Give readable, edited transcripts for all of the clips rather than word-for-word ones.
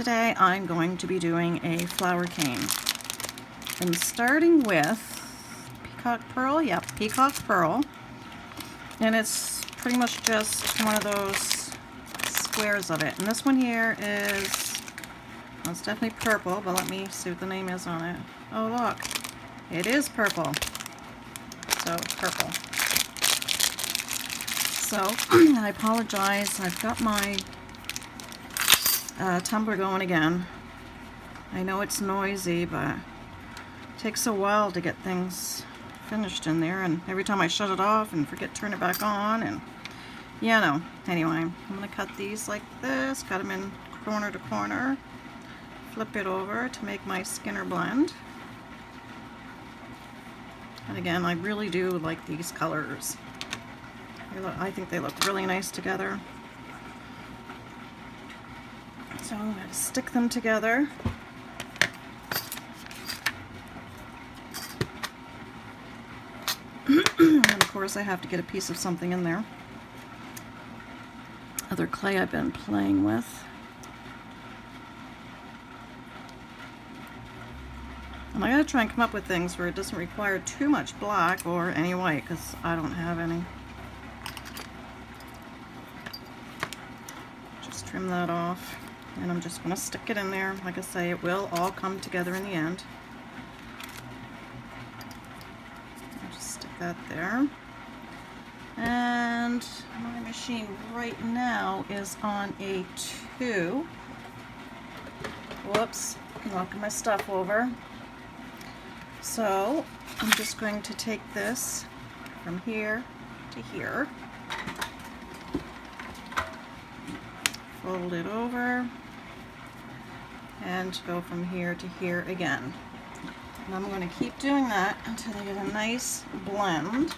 Today I'm going to be doing a flower cane. I'm starting with peacock pearl, peacock pearl, and it's pretty much just one of those squares of it. And this one here is, well, it's definitely purple, but let me see what the name is on it. Oh look, it is purple. So purple. So I apologize, I've got my tumbler going again. I know it's noisy, but it takes a while to get things finished in there, and every time I shut it off and forget to turn it back on, and yeah, no. Anyway, I'm going to cut these like this, cut them in corner to corner, flip it over to make my Skinner blend. And again, I really do like these colors. I think they look really nice together. So I'm going to stick them together. And of course I have to get a piece of something in there. Other clay I've been playing with. And I gotta try and come up with things where it doesn't require too much black or any white, because I don't have any. Just trim that off. And I'm just going to stick it in there. Like I say, it will all come together in the end. I'll just stick that there. And my machine right now is on a 2. Whoops, knocking my stuff over. So I'm just going to take this from here to here. Fold it over and go from here to here again. And I'm going to keep doing that until I get a nice blend.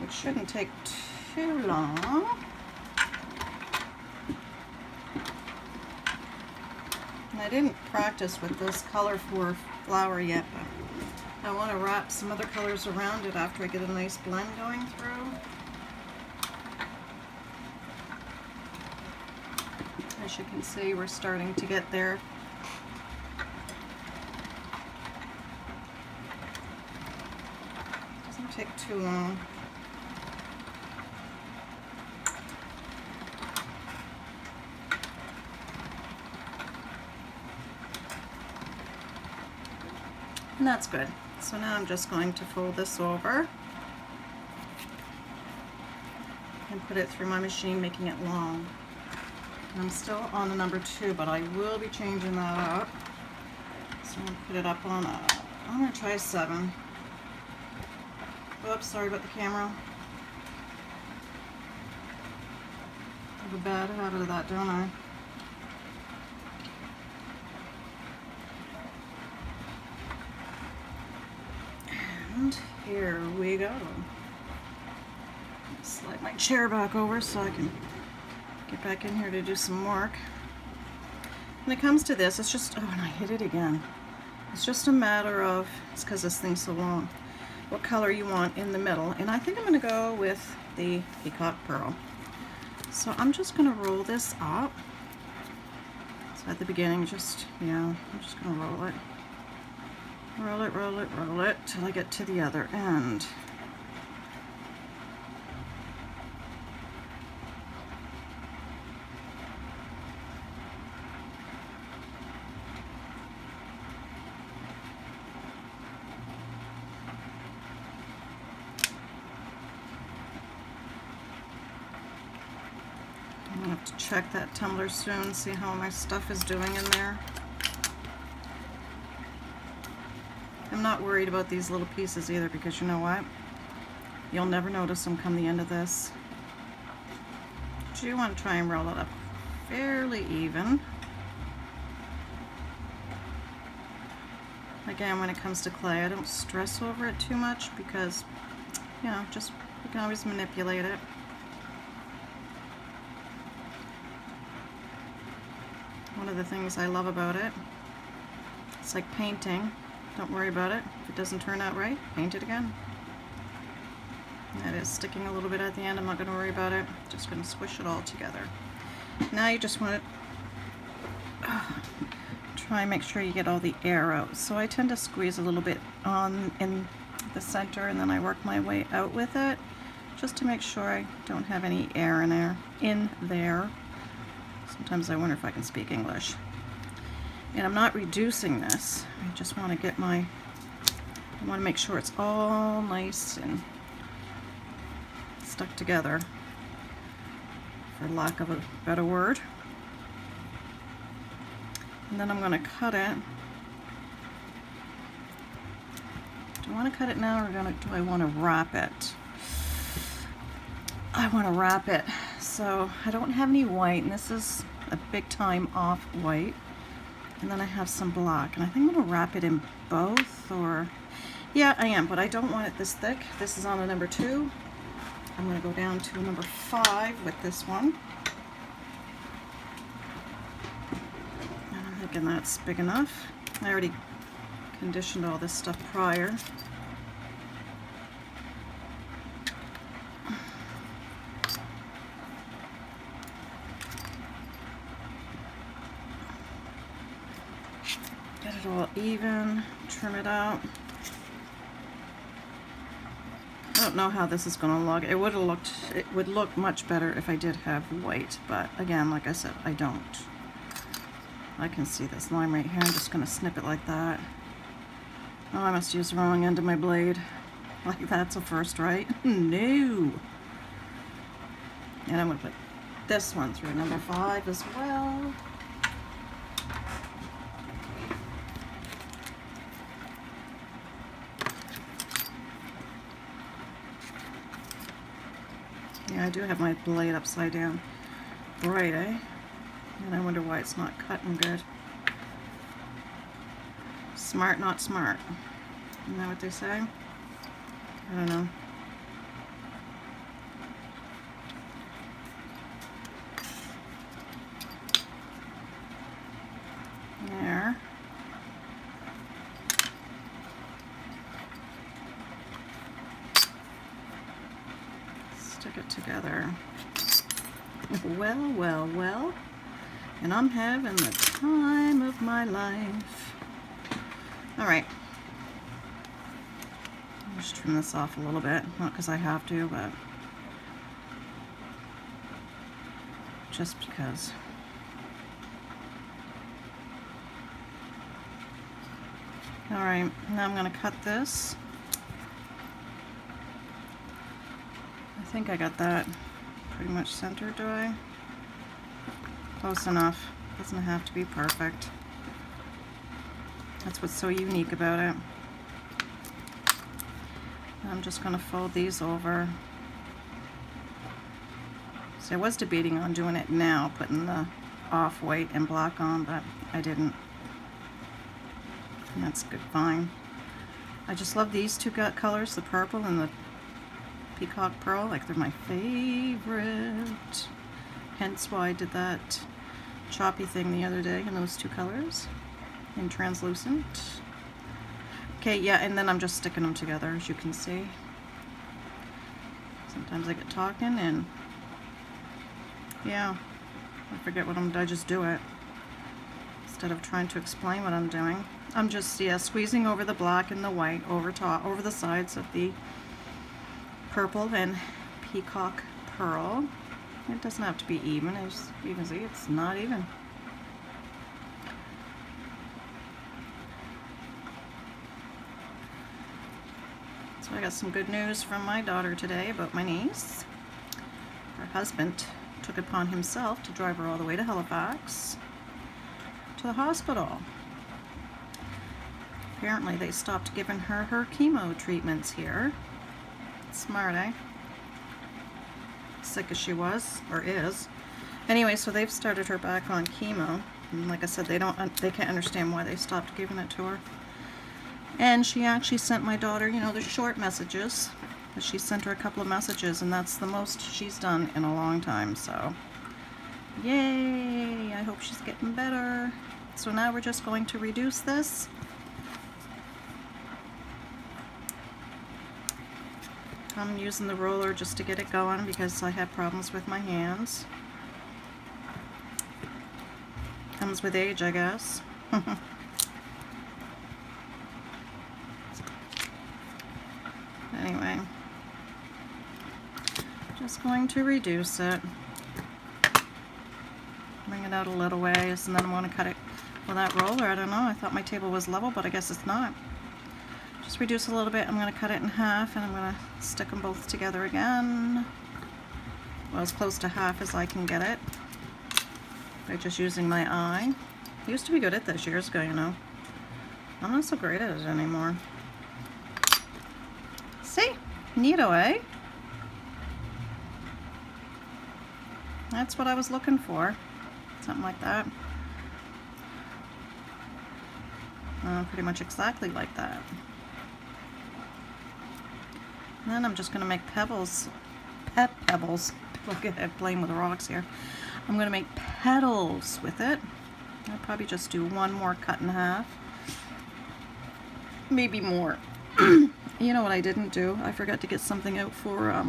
Which shouldn't take too long. And I didn't practice with this color for flower yet, but I want to wrap some other colors around it after I get a nice blend going through. As you can see, we're starting to get there. Doesn't take too long. And that's good. So now I'm just going to fold this over and put it through my machine, making it long. And I'm still on the number 2, but I will be changing that up. So I'm going to put it up on a, I'm going to try 7. Oops, sorry about the camera. I have a bad habit of that, don't I? And here we go. Slide my chair back over so I can get back in here to do some work. When it comes to this, it's just, oh, and I hit it again. It's just a matter of, it's because this thing's so long, what color you want in the middle. And I think I'm going to go with the peacock pearl. So I'm just going to roll this up. So at the beginning, just, I'm just going to roll it. Roll it, roll it, roll it, till I get to the other end. I'm going to have to check that tumbler soon, see how my stuff is doing in there. I'm not worried about these little pieces either, because you know what? You'll never notice them come the end of this. But you want to try and roll it up fairly even. Again, when it comes to clay, I don't stress over it too much because, just you can always manipulate it. One of the things I love about it, it's like painting. Don't worry about it. If it doesn't turn out right, paint it again. That is sticking a little bit at the end. I'm not going to worry about it. Just going to squish it all together. Now you just want to try and make sure you get all the air out. So I tend to squeeze a little bit on in the center, and then I work my way out with it, just to make sure I don't have any air in there. Sometimes I wonder if I can speak English. And I'm not reducing this. I just want to get I want to make sure it's all nice and stuck together, for lack of a better word. And then I'm going to cut it. Do I want to cut it now, or do I want to wrap it? I want to wrap it. So I don't have any white, and this is a big time off white. And then I have some black, and I think I'm going to wrap it in both, or yeah, I am, but I don't want it this thick. This is on a number 2. I'm going to go down to a number 5 with this one. And I'm thinking that's big enough. I already conditioned all this stuff prior. Get it all even, trim it out. I don't know how this is going to look. It would look much better if I did have white, but again, like I said, I don't. I can see this line right here. I'm just going to snip it like that. Oh, I must use the wrong end of my blade. Like that's a first, right? No. And I'm going to put this one through number 5 as well. Yeah, I do have my blade upside down. Right, eh? And I wonder why it's not cutting good. Smart, not smart. Isn't that what they say? I don't know. There. Stick it together. Well, well, well. And I'm having the time of my life. Alright. I'll just trim this off a little bit. Not because I have to, but just because. Alright, now I'm going to cut this. I think I got that pretty much centered, do I? Close enough. Doesn't have to be perfect. That's what's so unique about it. I'm just going to fold these over. So I was debating on doing it now, putting the off-white and black on, but I didn't. And that's good, fine. I just love these two colors, the purple and the peacock pearl. Like, they're my favorite. Hence why I did that choppy thing the other day in those two colors in translucent. Okay, yeah, and then I'm just sticking them together, as you can see. Sometimes I get talking and yeah, I forget what I just do it instead of trying to explain what I'm doing. I'm just, yeah, squeezing over the black and the white over the sides of the purple and peacock pearl. It doesn't have to be even, as you can see, it's not even. So I got some good news from my daughter today about my niece. Her husband took it upon himself to drive her all the way to Halifax to the hospital. Apparently they stopped giving her chemo treatments here. Smart, eh? Sick as she was, or is. Anyway, so they've started her back on chemo, and like I said, they can't understand why they stopped giving it to her. And she actually sent my daughter, you know, the short messages. But she sent her a couple of messages, and that's the most she's done in a long time. So, yay! I hope she's getting better. So now we're just going to reduce this. I'm using the roller just to get it going because I have problems with my hands. Comes with age, I guess. Anyway, just going to reduce it. Bring it out a little ways, and then I'm going to cut it with that roller. I don't know, I thought my table was level, but I guess it's not. Just reduce a little bit. I'm going to cut it in half, and I'm going to stick them both together again. Well, as close to half as I can get it by just using my eye. I used to be good at this years ago, you know. I'm not so great at it anymore. See? Neato, eh? That's what I was looking for. Something like that. Pretty much exactly like that. And then I'm just going to make pebbles. Pebbles. Look at it, playing with the rocks here. I'm going to make petals with it. I'll probably just do one more cut in half. Maybe more. You know what I didn't do? I forgot to get something out for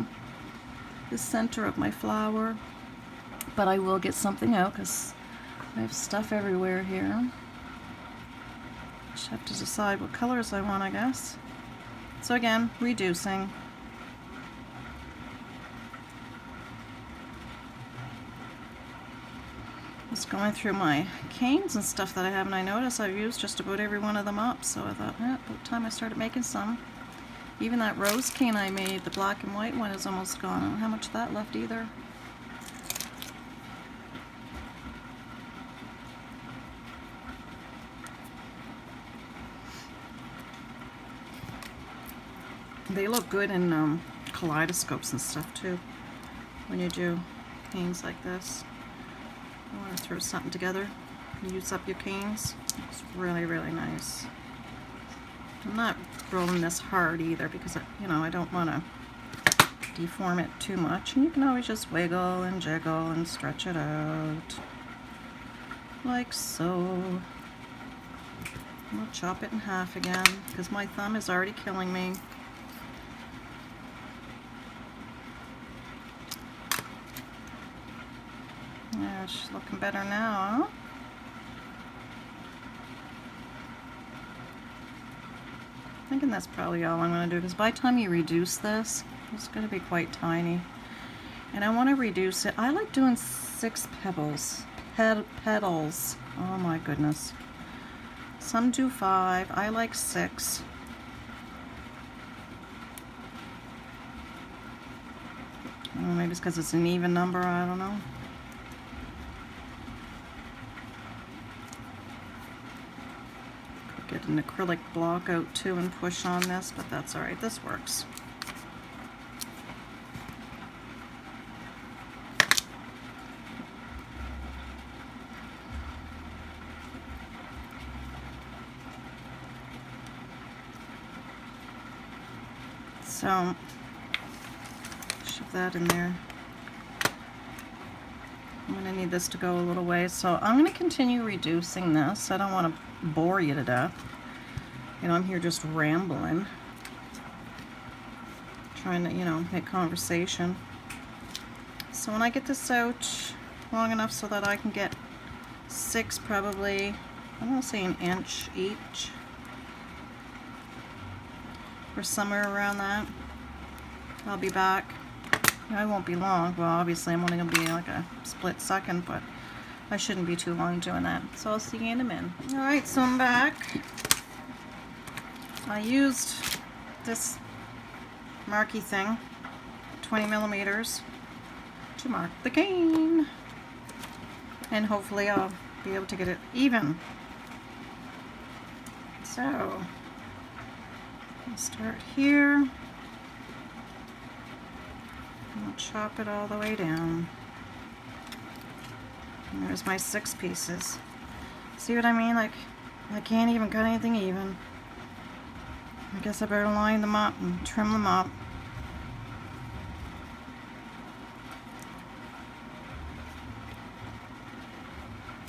the center of my flower. But I will get something out because I have stuff everywhere here. Just have to decide what colors I want, I guess. So again, reducing. Just going through my canes and stuff that I have, and I noticed I've used just about every one of them up, so I thought, about time I started making some. Even that rose cane I made, the black and white one, is almost gone. I don't know how much of that left either. They look good in kaleidoscopes and stuff too, when you do canes like this. I want to throw something together and use up your canes. It's really, really nice. I'm not rolling this hard either because, you know, I don't want to deform it too much. And you can always just wiggle and jiggle and stretch it out. Like so. I'll chop it in half again because my thumb is already killing me. Yeah, it's looking better now, huh? I'm thinking that's probably all I'm going to do because by the time you reduce this, it's going to be quite tiny. And I want to reduce it. I like doing 6 pebbles. Petals. Oh my goodness. Some do 5. I like 6. Oh, maybe it's because it's an even number. I don't know. Get an acrylic block out too and push on this, but that's alright, this works. So, shove that in there. I'm going to need this to go a little way, so I'm going to continue reducing this. I don't want to bore you to death. You know, I'm here just rambling, trying to, you know, make conversation. So when I get this out long enough so that I can get 6 probably, I'm going to say an inch each, or somewhere around that, I'll be back. I won't be long. Well, obviously I'm only going to be like a split second, but I shouldn't be too long doing that. So I'll see you in a minute. Alright, so I'm back. I used this marky thing, 20 millimeters, to mark the cane. And hopefully I'll be able to get it even. So, I'll start here. I'll chop it all the way down. And there's my 6 pieces. See what I mean? Like, I can't even cut anything even. I guess I better line them up and trim them up.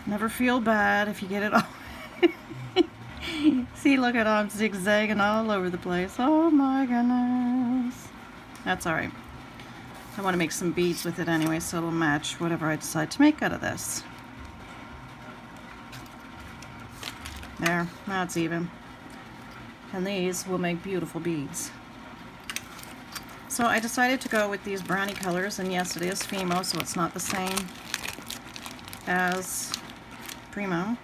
Never feel bad if you get it all. See, look at I'm zigzagging all over the place. Oh my goodness. That's all right. I want to make some beads with it anyway, so it'll match whatever I decide to make out of this. There, now it's even. And these will make beautiful beads. So I decided to go with these brownie colors, and yes, it is Fimo, so it's not the same as Primo.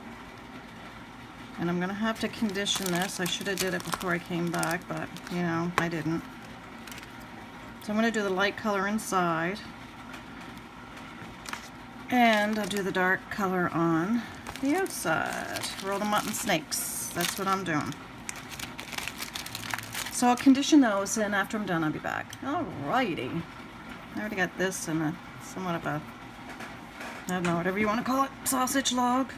And I'm gonna have to condition this. I should have did it before I came back, but you know, I didn't. So I'm gonna do the light color inside, and I'll do the dark color on the outside. Roll them up in snakes. That's what I'm doing. So I'll condition those, and after I'm done, I'll be back. Alrighty. I already got this in a somewhat of a, I don't know, whatever you want to call it, sausage log.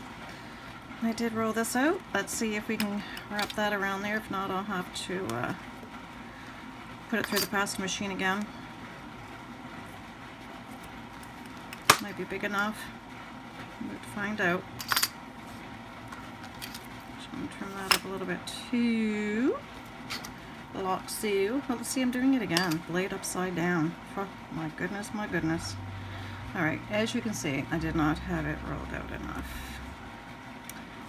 I did roll this out. Let's see if we can wrap that around there. If not, I'll have to put it through the pasta machine again. Might be big enough. We'll find out. So I'm going to trim that up a little bit too. Lock seal. Oh, see, I'm doing it again. Blade upside down. Oh, my goodness, my goodness. Alright, as you can see, I did not have it rolled out enough.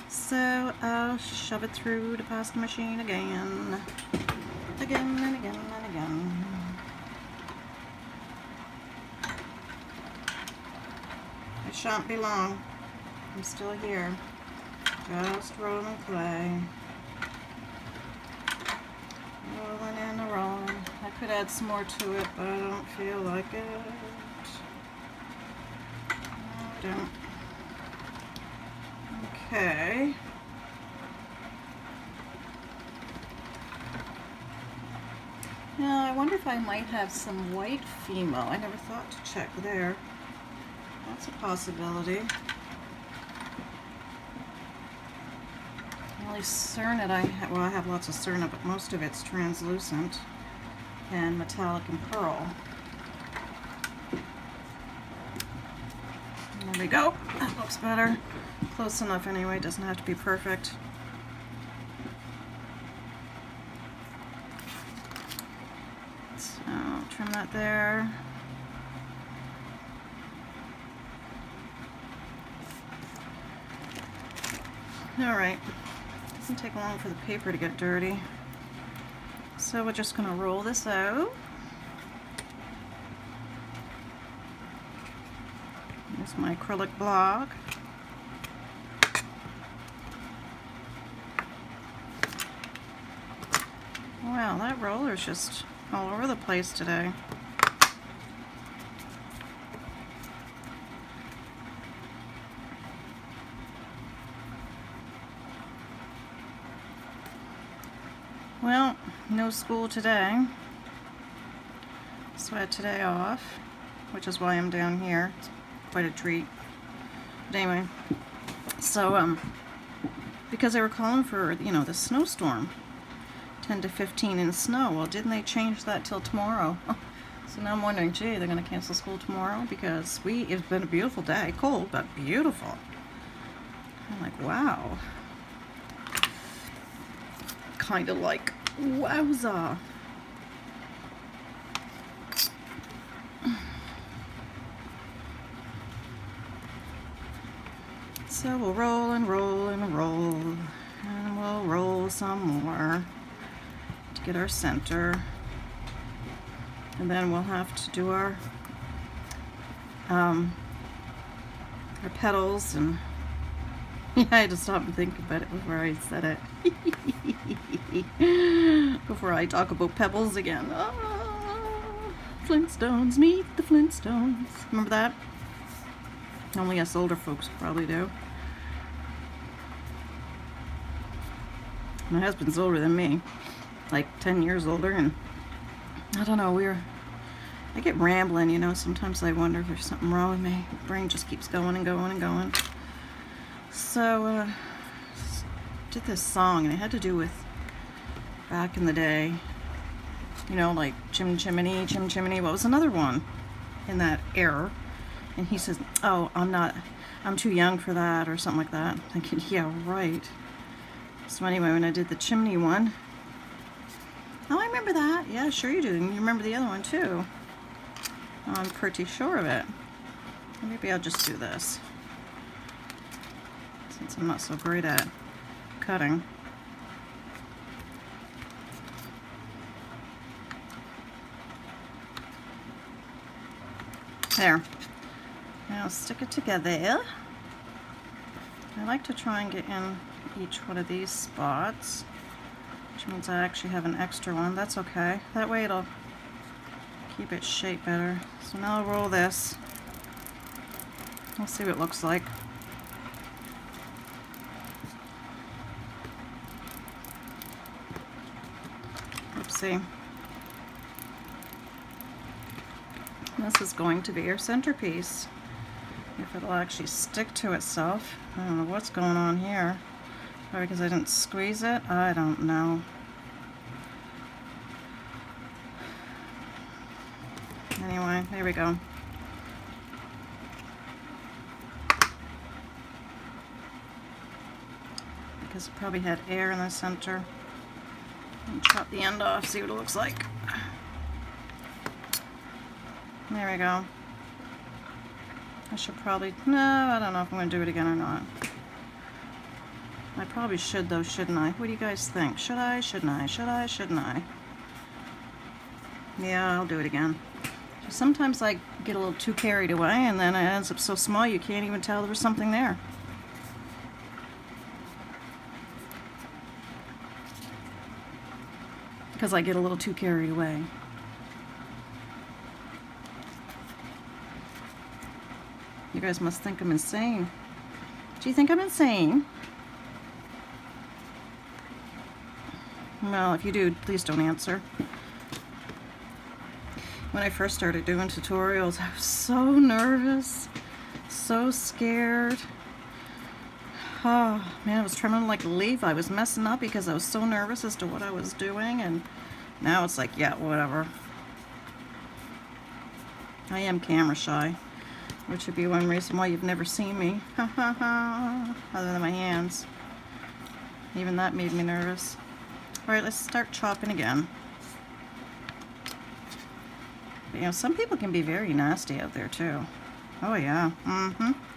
So I'll shove it through the pasta machine again. Again and again and again. It shan't be long. I'm still here. Just rolling clay. Rolling and rolling. I could add some more to it, but I don't feel like it. No, I don't. Okay. Now, I wonder if I might have some white Fimo. I never thought to check there. That's a possibility. Only Cernit I have lots of Cernit, but most of it's translucent and metallic and pearl. There we go. That looks better. Close enough anyway, doesn't have to be perfect. So trim that there. Alright, doesn't take long for the paper to get dirty. So we're just going to roll this out. Here's my acrylic block. Wow, that roller's just all over the place today. Well, no school today, so I had today off, which is why I'm down here. It's quite a treat. But anyway, so because they were calling for, you know, the snowstorm, 10 to 15 in snow. Well, didn't they change that till tomorrow? So now I'm wondering, gee, they're going to cancel school tomorrow because it's been a beautiful day, cold but beautiful. I'm like, wow. Kind of like, wowza. So we'll roll and roll and roll, and we'll roll some more to get our center. And then we'll have to do our petals, and yeah, I had to stop and think about it before I said it. Before I talk about pebbles again. Oh, Flintstones, meet the Flintstones. Remember that? Only us older folks probably do. My husband's older than me, like 10 years older, and I don't know, I get rambling, you know. Sometimes I wonder if there's something wrong with me. My brain just keeps going and going and going. So, did this song, and it had to do with back in the day, you know, like Chim Chimney, what was another one in that era? And he says, oh, I'm too young for that, or something like that. I'm thinking, yeah, right. So anyway, when I did the chimney one, Oh, I remember that. Yeah, sure you do. And you remember the other one too. I'm pretty sure of it. Maybe I'll just do this, since I'm not so great at cutting. There. Now stick it together. I like to try and get in each one of these spots, which means I actually have an extra one. That's okay. That way it'll keep it shaped better. So now I'll roll this. We'll see what it looks like. Oopsie. This is going to be your centerpiece. If it'll actually stick to itself. I don't know what's going on here. Probably because I didn't squeeze it. I don't know. Anyway, there we go. Because it probably had air in the center. And chop the end off, see what it looks like. There we go. I should probably, no, I don't know if I'm going to do it again or not. I probably should though, shouldn't I? What do you guys think? Should I? Shouldn't I? Should I? Shouldn't I? Yeah, I'll do it again. Sometimes I get a little too carried away and then it ends up so small you can't even tell there was something there. Because I get a little too carried away. You guys must think I'm insane. Do you think I'm insane? Well, if you do, please don't answer. When I first started doing tutorials, I was so nervous, so scared. Oh man, I was trembling like a leaf. I was messing up because I was so nervous as to what I was doing, and now it's like, yeah, whatever. I am camera shy, which would be one reason why you've never seen me. Other than my hands. Even that made me nervous. Alright, let's start chopping again. But, you know, some people can be very nasty out there too. Oh yeah,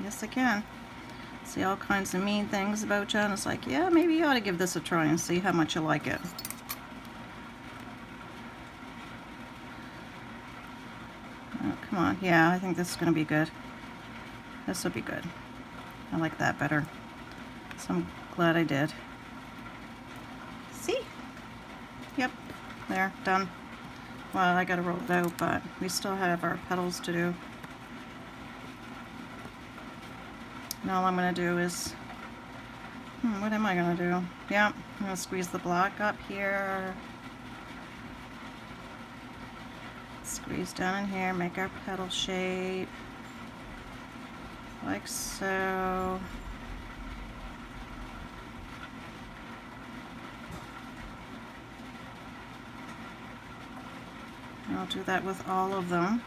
yes they can. See all kinds of mean things about you, and it's like, yeah, maybe you ought to give this a try and see how much you like it. Oh, come on, yeah, I think this is going to be good. This will be good. I like that better. So I'm glad I did. See? Yep, there, done. Well, I gotta roll it out, but we still have our petals to do. And all I'm going to do is, what am I going to do? Yeah, I'm going to squeeze the block up here. Squeeze down in here, make our petal shape. Like so. And I'll do that with all of them.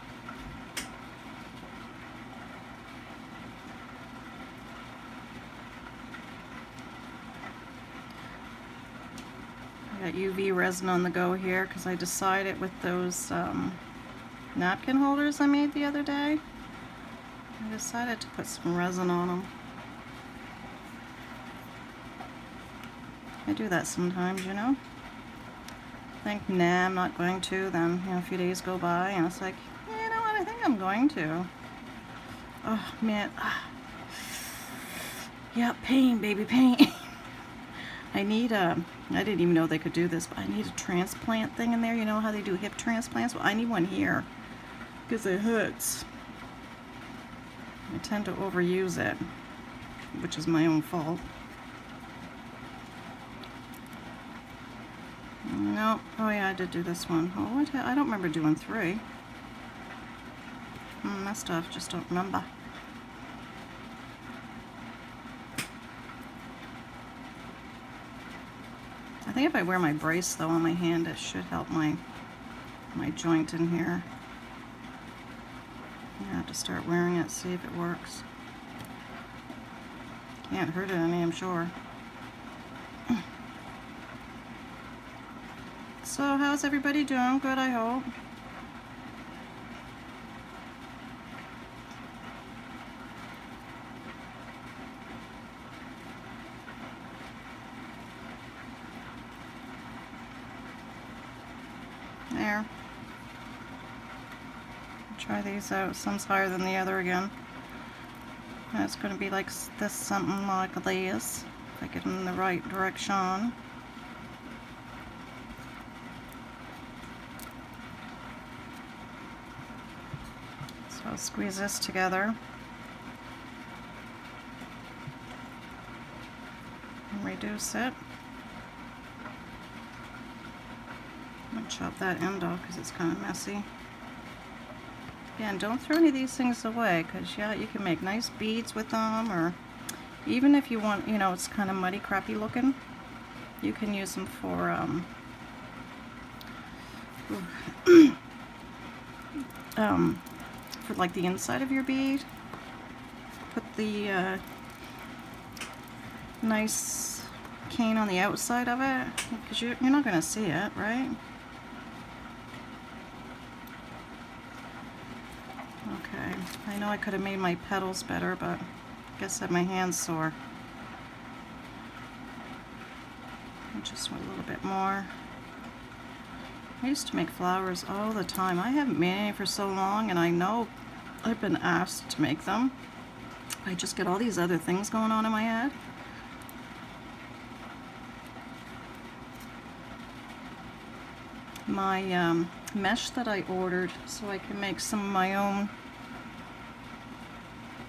I got UV resin on the go here because I decided with those napkin holders I made the other day, I decided to put some resin on them. I do that sometimes, you know. Think, nah, I'm not going to. Then, you know, a few days go by and it's like, yeah, you know what, I think I'm going to. Oh man, yeah, pain, baby, pain. I need a, I didn't even know they could do this, but I need a transplant thing in there. You know how they do hip transplants? Well, I need one here because it hurts. I tend to overuse it, which is my own fault. No, oh yeah, I did do this one. Oh, what? I don't remember doing 3. Messed up, just don't remember. I think if I wear my brace though on my hand, it should help my joint in here. I have to start wearing it, see if it works. Can't hurt it any, I'm sure. So how's everybody doing? Good, I hope. There. Try these out. Some's higher than the other again. And it's going to be like this, something like this. If I get in the right direction. So I'll squeeze this together. And reduce it. I'm going to chop that end off because it's kind of messy. Again, don't throw any of these things away, because yeah, you can make nice beads with them, or even if you want, you know, it's kind of muddy, crappy looking, you can use them for for like the inside of your bead. Put the nice cane on the outside of it, because you're not going to see it, right? Okay, I know I could have made my petals better, but I guess I had my hands sore. I just want a little bit more. I used to make flowers all the time. I haven't made any for so long, and I know I've been asked to make them. I just get all these other things going on in my head. My mesh that I ordered so I can make some of my own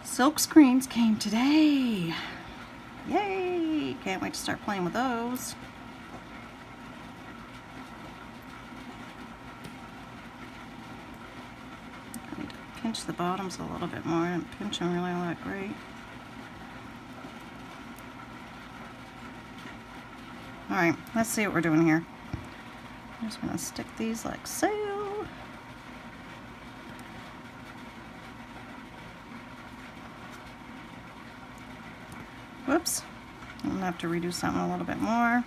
silk screens came today. Yay! Can't wait to start playing with those. I need to pinch the bottoms a little bit more. I didn't pinch them really all that great. Alright, let's see what we're doing here. I'm just going to stick these like so. Whoops. I'm going to have to redo something a little bit more.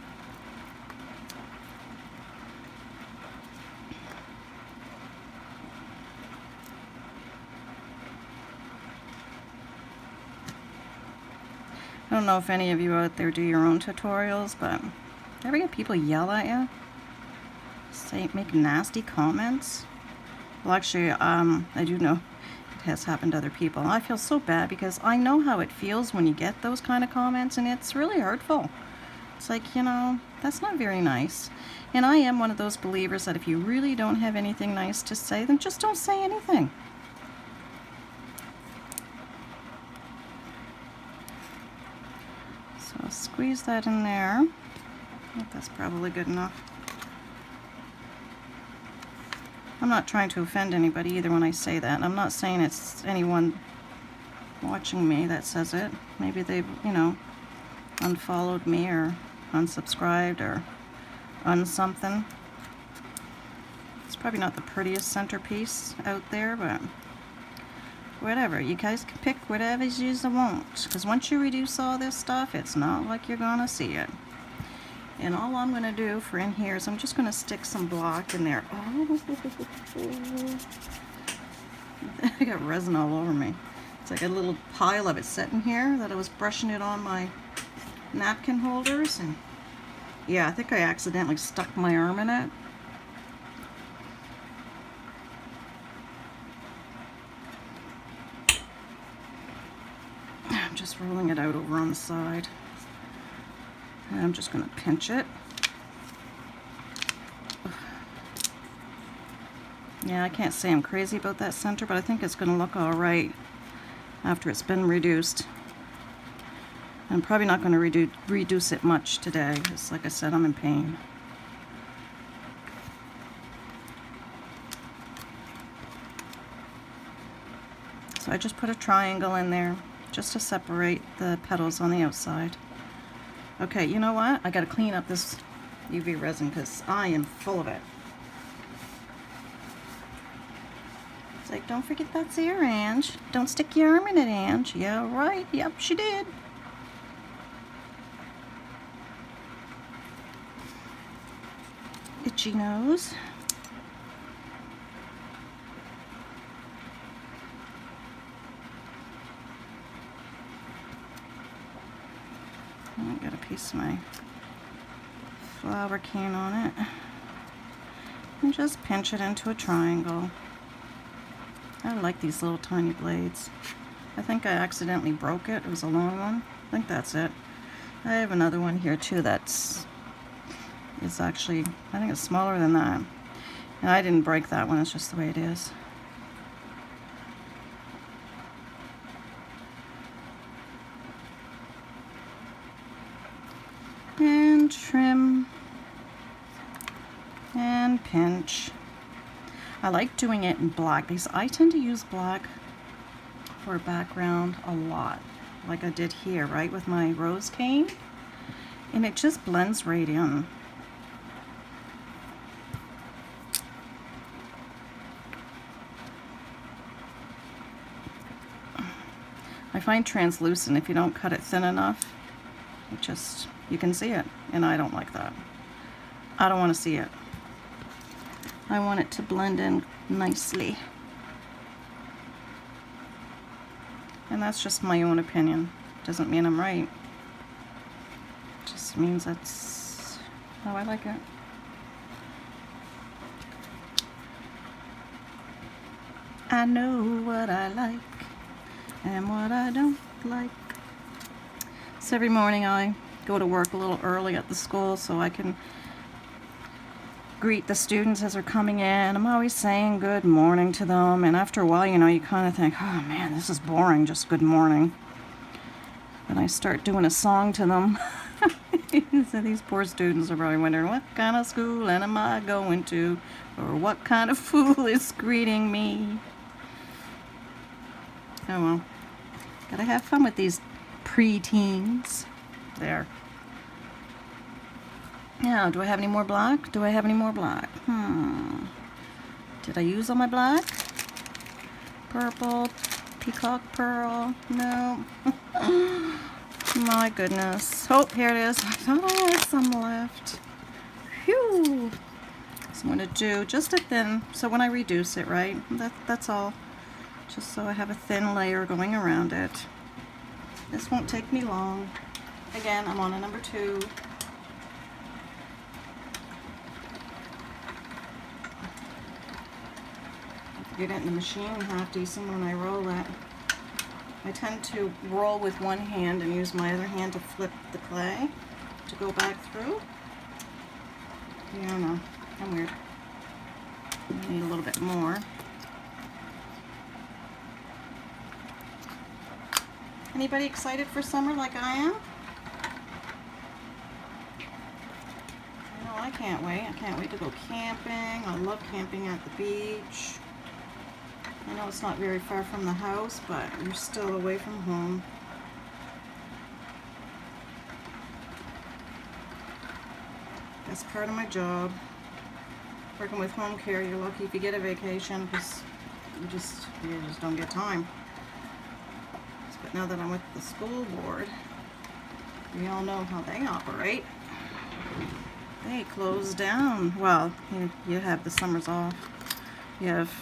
I don't know if any of you out there do your own tutorials, but ever get people yell at you? Say, make nasty comments? Well, actually, I do know it has happened to other people. I feel so bad because I know how it feels when you get those kind of comments, and it's really hurtful. It's like, you know, that's not very nice. And I am one of those believers that if you really don't have anything nice to say, then just don't say anything. So I'll squeeze that in there. I think that's probably good enough. I'm not trying to offend anybody either when I say that. I'm not saying it's anyone watching me that says it. Maybe they've, you know, unfollowed me or unsubscribed or unsomething. It's probably not the prettiest centerpiece out there, but whatever. You guys can pick whatever you want, because once you reduce all this stuff, it's not like you're gonna see it. And all I'm going to do for in here is I'm just going to stick some block in there. Oh, I got resin all over me. It's like a little pile of it sitting here that I was brushing it on my napkin holders. And yeah, I think I accidentally stuck my arm in it. I'm just rolling it out over on the side. And I'm just going to pinch it. Yeah, I can't say I'm crazy about that center, but I think it's going to look all right after it's been reduced. I'm probably not going to reduce it much today, because like I said, I'm in pain. So I just put a triangle in there just to separate the petals on the outside. Okay, you know what? I gotta clean up this UV resin because I am full of it. It's like, don't forget that's here, Ange. Don't stick your arm in it, Ange. Yeah, right. Yep, she did. itchy nose. I got a piece of my flour can on it. And just pinch it into a triangle. I like these little tiny blades. I think I accidentally broke it. It was a long one. I think that's it. I have another one here too that's actually, I think it's smaller than that. And I didn't break that one, it's just the way it is. And trim and pinch. I like doing it in black because I tend to use black for a background a lot, like I did here, right, with my rose cane, and it just blends right in. I find translucent, if you don't cut it thin enough, it just, you can see it, and I don't like that. I don't want to see it. I want it to blend in nicely. And that's just my own opinion. Doesn't mean I'm right. It just means that's how I like it. I know what I like and what I don't like. So every morning I go to work a little early at the school so I can greet the students as they're coming in. I'm always saying good morning to them, and after a while, you know, you kind of think, oh man, this is boring, just good morning. Then I start doing a song to them. So these poor students are probably wondering, what kind of school am I going to? Or what kind of fool is greeting me? Oh well, gotta have fun with these pre-teens. There. Now, do I have any more black? Do I have any more black? Did I use all my black? Purple, peacock pearl, no. My goodness. Oh, here it is. I thought I had some left. Phew. So I'm going to do just a thin, so when I reduce it, right, that's all. Just so I have a thin layer going around it. This won't take me long. Again, I'm on a number 2. Get it in the machine half decent when I roll it. I tend to roll with one hand and use my other hand to flip the clay to go back through. Yeah, I know, I'm weird. I need a little bit more. Anybody excited for summer like I am? I know I can't wait. I can't wait to go camping. I love camping at the beach. I know it's not very far from the house, but you're still away from home. That's part of my job. Working with home care, you're lucky if you get a vacation because you just don't get time. But now that I'm with the school board, we all know how they operate. They close down. Well, you have the summers off. You have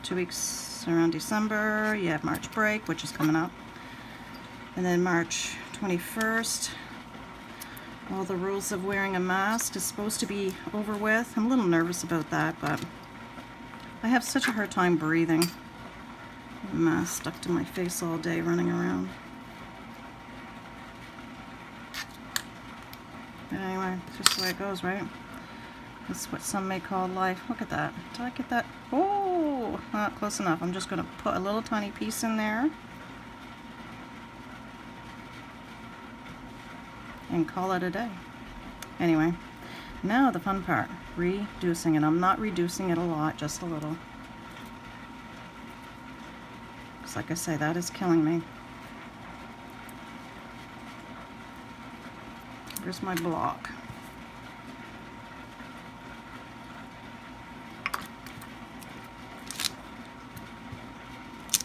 2 weeks around December, you have March break, which is coming up, and then March 21st, all the rules of wearing a mask is supposed to be over with. I'm a little nervous about that, but I have such a hard time breathing. A mask stuck to my face all day running around. But anyway, it's just the way it goes, right? That's what some may call life. Look at that. Did I get that? Oh, not close enough. I'm just going to put a little tiny piece in there and call it a day. Anyway, now the fun part, reducing it. I'm not reducing it a lot, just a little. Because like I say, that is killing me. Here's my block.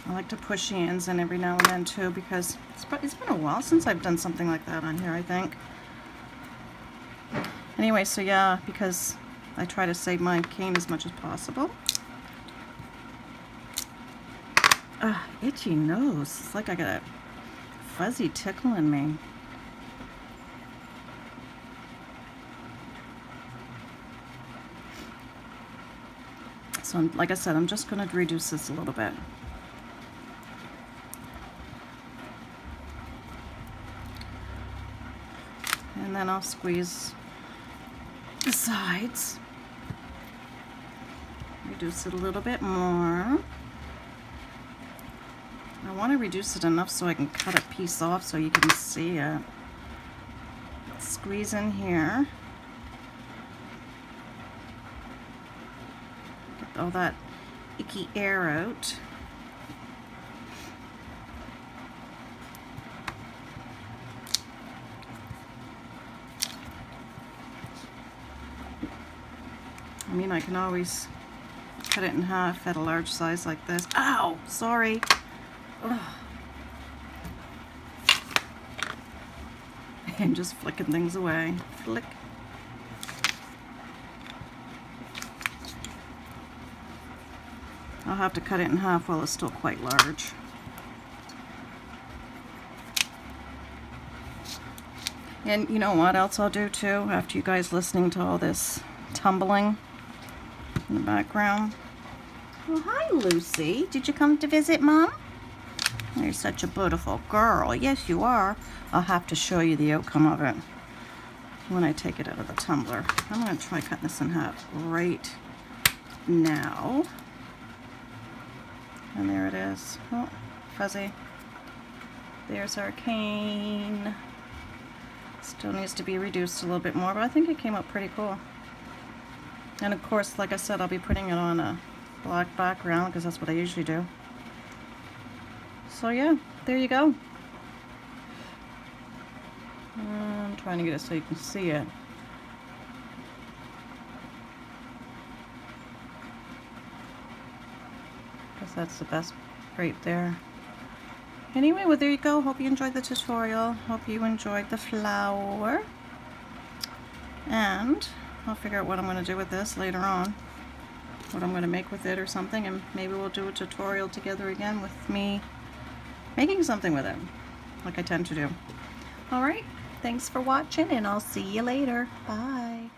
I like to push the ends in every now and then too, because it's been a while since I've done something like that on here, I think. Anyway, so yeah, because I try to save my cane as much as possible. Itchy nose. It's like I got a fuzzy tickle in me. So like I said, I'm just going to reduce this a little bit. And then I'll squeeze the sides. Reduce it a little bit more. I want to reduce it enough so I can cut a piece off so you can see it. Squeeze in here. Get all that icky air out. I mean, I can always cut it in half at a large size like this. Ow! Sorry. Ugh. I'm just flicking things away. Flick. I'll have to cut it in half while it's still quite large. And you know what else I'll do too, after you guys listening to all this tumbling in the background? Well, hi, Lucy. Did you come to visit Mom? You're such a beautiful girl. Yes, you are. I'll have to show you the outcome of it when I take it out of the tumbler. I'm going to try cutting this in half right now. And there it is. Oh, fuzzy. There's our cane. Still needs to be reduced a little bit more, but I think it came out pretty cool. And of course, like I said, I'll be putting it on a black background because that's what I usually do. So yeah, there you go. I'm trying to get it so you can see it. Guess that's the best right there. Anyway, well, there you go. Hope you enjoyed the tutorial. Hope you enjoyed the flower. And I'll figure out what I'm going to do with this later on. What I'm going to make with it or something. And maybe we'll do a tutorial together again with me making something with it, like I tend to do. Alright, thanks for watching, and I'll see you later. Bye.